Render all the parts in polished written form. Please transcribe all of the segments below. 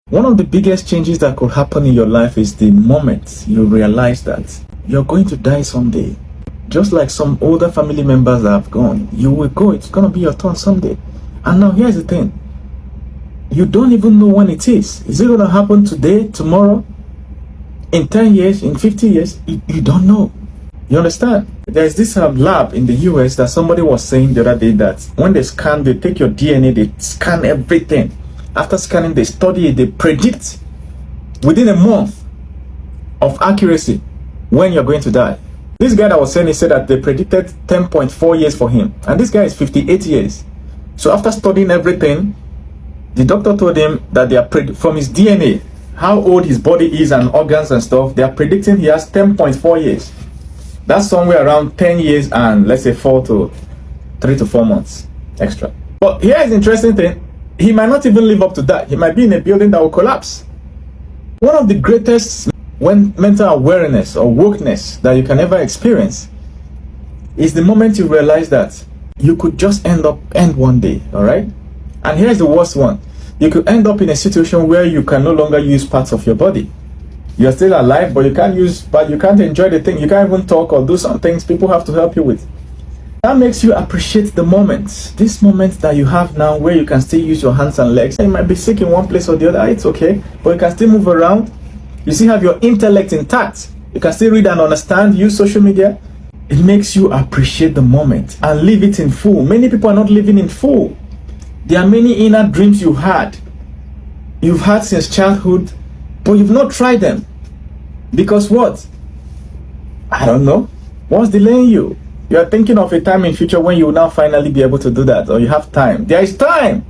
One of the biggest changes that could happen in your life is the moment you realize that you're going to die someday. Just like some older family members that have gone, you will go. It's going to be your turn someday. And now here's the thing. You don't even know when it is. Is it going to happen today, tomorrow, in 10 years, in 50 years? You don't know. You understand? There's this lab in the US that somebody was saying the other day that when they scan, they take your DNA, they scan everything. After scanning, they study it, they predict within a month of accuracy when you're going to die. This guy that was saying, he said that they predicted 10.4 years for him. And this guy is 58 years. So after studying everything, the doctor told him that they are from his DNA, how old his body is and organs and stuff, they are predicting he has 10.4 years. That's somewhere around 10 years and let's say 3 to 4 months extra. But here is the interesting thing. He might not even live up to that. He might be in a building that will collapse. One of the greatest mental awareness or wokeness that you can ever experience is the moment you realize that you could just end one day, all right? And here's the worst one. You could end up in a situation where you can no longer use parts of your body. You're still alive, but you can't enjoy the thing. You can't even talk or do some things people have to help you with. That makes you appreciate the moment. This moment that you have now where you can still use your hands and legs. You might be sick in one place or the other, it's okay, but you can still move around. You still have your intellect intact. You can still read and understand, use social media. It makes you appreciate the moment and live it in full. Many people are not living in full. There are many inner dreams you've had since childhood, but you've not tried them. Because what? I don't know. What's delaying you? You are thinking of a time in future when you will now finally be able to do that, or you have time. There is time.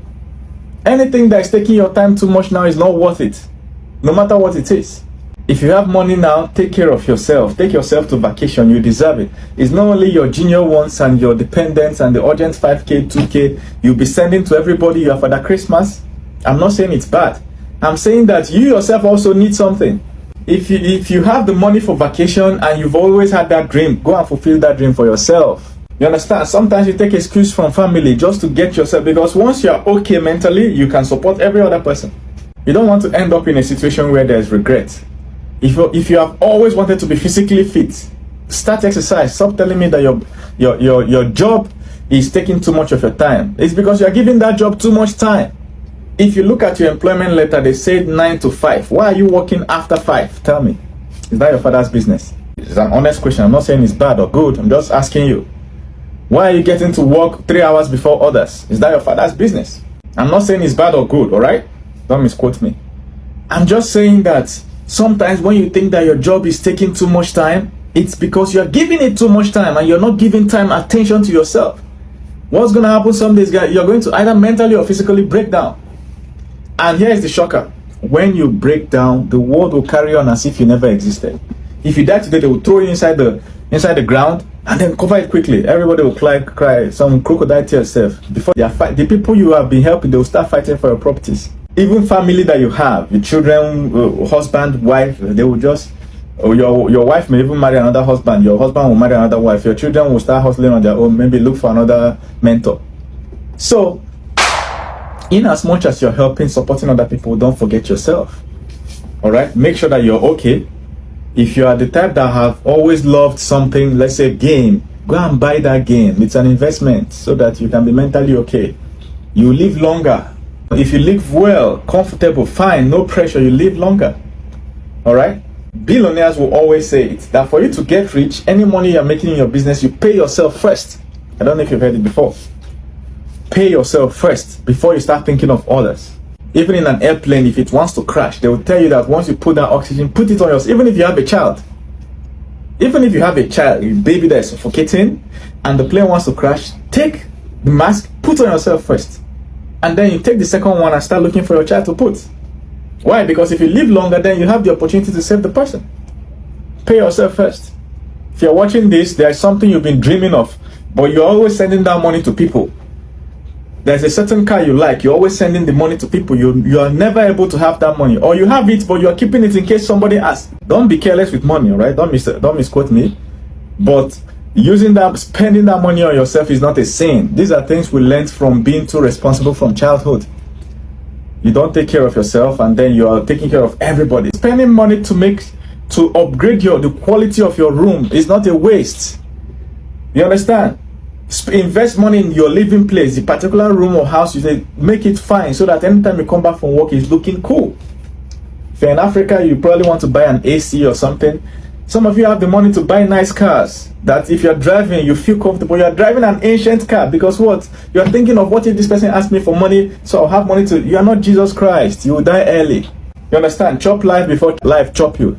Anything that is taking your time too much now is not worth it, no matter what it is. If you have money now, take care of yourself. Take yourself to vacation. You deserve it. It's not only your junior ones and your dependents and the urgent 5K, 2K you'll be sending to everybody you have for that Christmas. I'm not saying it's bad. I'm saying that you yourself also need something. If you have the money for vacation and you've always had that dream, go and fulfill that dream for yourself. You understand? Sometimes you take excuse from family just to get yourself, because once you're okay mentally, you can support every other person. You don't want to end up in a situation where there's regret. If you have always wanted to be physically fit, start exercise. Stop telling me that your job is taking too much of your time. It's because you're giving that job too much time. If you look at your employment letter, they said 9 to 5. Why are you working after 5? Tell me. Is that your father's business? It's an honest question. I'm not saying it's bad or good. I'm just asking you. Why are you getting to work 3 hours before others? Is that your father's business? I'm not saying it's bad or good, all right? Don't misquote me. I'm just saying that sometimes when you think that your job is taking too much time, it's because you're giving it too much time and you're not giving time attention to yourself. What's going to happen some days, guys? You're going to either mentally or physically break down. And here is the shocker. When you break down, the world will carry on as if you never existed. If you die today, they will throw you inside the ground and then cover it quickly. Everybody will cry some crocodile tears. Before they fight, the people you have been helping, they will start fighting for your properties. Even family that you have, your children, husband, wife, they will just, your wife may even marry another husband. Your husband will marry another wife. Your children will start hustling on their own, maybe look for another mentor. So, in as much as you're helping, supporting other people, don't forget yourself. All right? Make sure that you're okay. If you are the type that have always loved something, let's say game, go and buy that game. It's an investment so that you can be mentally okay. You live longer. If you live well, comfortable, fine, no pressure, you live longer. All right? Billionaires will always say it, that for you to get rich, any money you're making in your business, you pay yourself first. I don't know if you've heard it before. Pay yourself first before you start thinking of others. Even in an airplane, if it wants to crash, they will tell you that once you put that oxygen, put it on yourself. Even if you have a child, a baby that is suffocating, and the plane wants to crash, take the mask, put on yourself first. And then you take the second one and start looking for your child to put. Why? Because if you live longer, then you have the opportunity to save the person. Pay yourself first. If you're watching this, there is something you've been dreaming of, but you're always sending that money to people. There's a certain car you like, you're always sending the money to people. You are never able to have that money, or you have it but you're keeping it in case somebody asks. Don't be careless with money, all right? Don't misquote me. But spending that money on yourself is not a sin. These are things we learned from being too responsible from childhood. You don't take care of yourself, and then you are taking care of everybody. Spending money to upgrade the quality of your room is not a waste. You understand? Invest money in your living place, the particular room or house you say, make it fine so that anytime you come back from work, it's looking cool. If you're in Africa, you probably want to buy an AC or something. Some of you have the money to buy nice cars that if you're driving, you feel comfortable. You're driving an ancient car because what? You're thinking of, what if this person asks me for money, so I'll have money to... You are not Jesus Christ. You will die early. You understand? Chop life before life chop you.